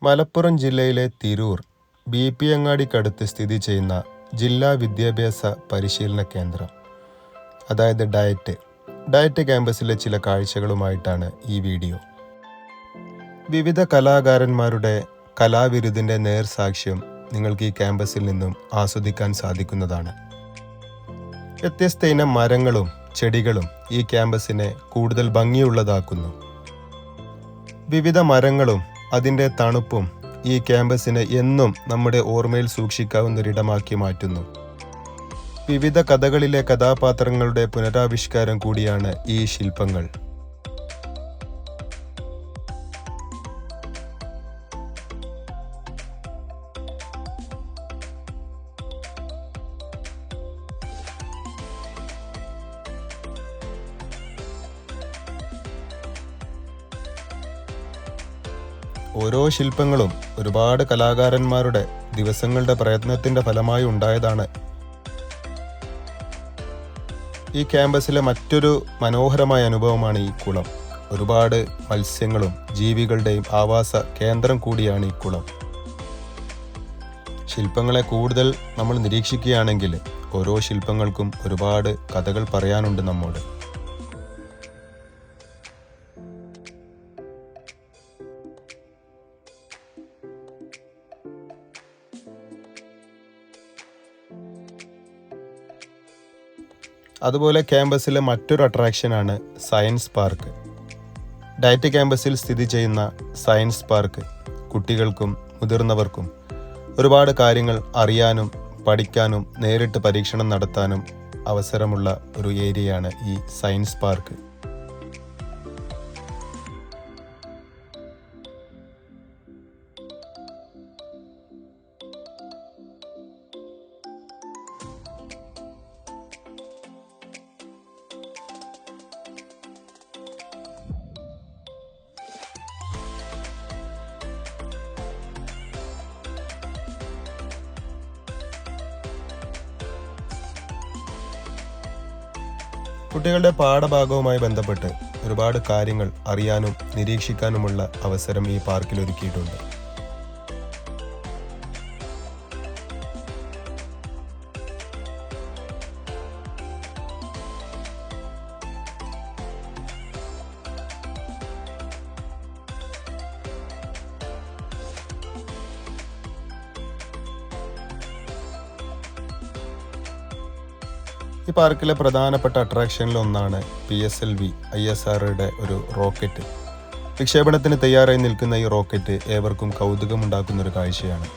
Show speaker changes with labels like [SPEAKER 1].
[SPEAKER 1] മലപ്പുറം ജില്ലയിലെ തിരൂർ BP അങ്ങാടിക്കടുത്ത് സ്ഥിതി ചെയ്യുന്ന ജില്ലാ വിദ്യാഭ്യാസ പരിശീലന കേന്ദ്രം, അതായത് ഡയറ്റ് ക്യാമ്പസിലെ ചില കാഴ്ചകളുമായിട്ടാണ് ഈ വീഡിയോ. വിവിധ കലാകാരന്മാരുടെ കലാവിരുതിൻ്റെ നേർസാക്ഷ്യം നിങ്ങൾക്ക് ഈ ക്യാമ്പസിൽ നിന്നും ആസ്വദിക്കാൻ സാധിക്കുന്നതാണ്. വ്യത്യസ്ത ഇനം മരങ്ങളും ചെടികളും ഈ ക്യാമ്പസിനെ കൂടുതൽ ഭംഗിയുള്ളതാക്കുന്നു. വിവിധ മരങ്ങളും അതിൻ്റെ തണുപ്പും ഈ ക്യാമ്പസിനെ എന്നും നമ്മുടെ ഓർമ്മയിൽ സൂക്ഷിക്കാവുന്നൊരിടമാക്കി മാറ്റുന്നു. വിവിധ കഥകളിലെ കഥാപാത്രങ്ങളുടെ പുനരാവിഷ്കാരം കൂടിയാണ് ഈ ശില്പങ്ങൾ. ഓരോ ശില്പങ്ങളും ഒരുപാട് കലാകാരന്മാരുടെ ദിവസങ്ങളുടെ പ്രയത്നത്തിൻ്റെ ഫലമായി ഉണ്ടായതാണ്. ഈ ക്യാമ്പസിലെ മറ്റൊരു മനോഹരമായ അനുഭവമാണ് ഈ കുളം. ഒരുപാട് മത്സ്യങ്ങളും ജീവികളുടെയും ആവാസ കേന്ദ്രം കൂടിയാണ് ഈ കുളം. ശില്പങ്ങളെ കൂടുതൽ നമ്മൾ നിരീക്ഷിക്കുകയാണെങ്കിൽ ഓരോ ശില്പങ്ങൾക്കും ഒരുപാട് കഥകൾ പറയാനുണ്ട് നമ്മോട്. അതുപോലെ ക്യാമ്പസിലെ മറ്റൊരു അട്രാക്ഷനാണ് സയൻസ് പാർക്ക്. ഡയറ്റ് ക്യാമ്പസിൽ സ്ഥിതി ചെയ്യുന്ന സയൻസ് പാർക്ക് കുട്ടികൾക്കും മുതിർന്നവർക്കും ഒരുപാട് കാര്യങ്ങൾ അറിയാനും പഠിക്കാനും നേരിട്ട് പരീക്ഷണം നടത്താനും അവസരമുള്ള ഒരു ഏരിയയാണ് ഈ സയൻസ് പാർക്ക്. കുട്ടികളുടെ പാഠഭാഗവുമായി ബന്ധപ്പെട്ട് ഒരുപാട് കാര്യങ്ങൾ അറിയാനും നിരീക്ഷിക്കാനുമുള്ള അവസരം ഈ പാർക്കിൽ ഒരുക്കിയിട്ടുണ്ട്. ഈ പാർക്കിലെ പ്രധാനപ്പെട്ട അട്രാക്ഷനിൽ ഒന്നാണ് PSLV ISROയുടെ ഒരു റോക്കറ്റ്. വിക്ഷേപണത്തിന് തയ്യാറായി നിൽക്കുന്ന ഈ റോക്കറ്റ് ഏവർക്കും കൗതുകമുണ്ടാക്കുന്നൊരു കാഴ്ചയാണ്.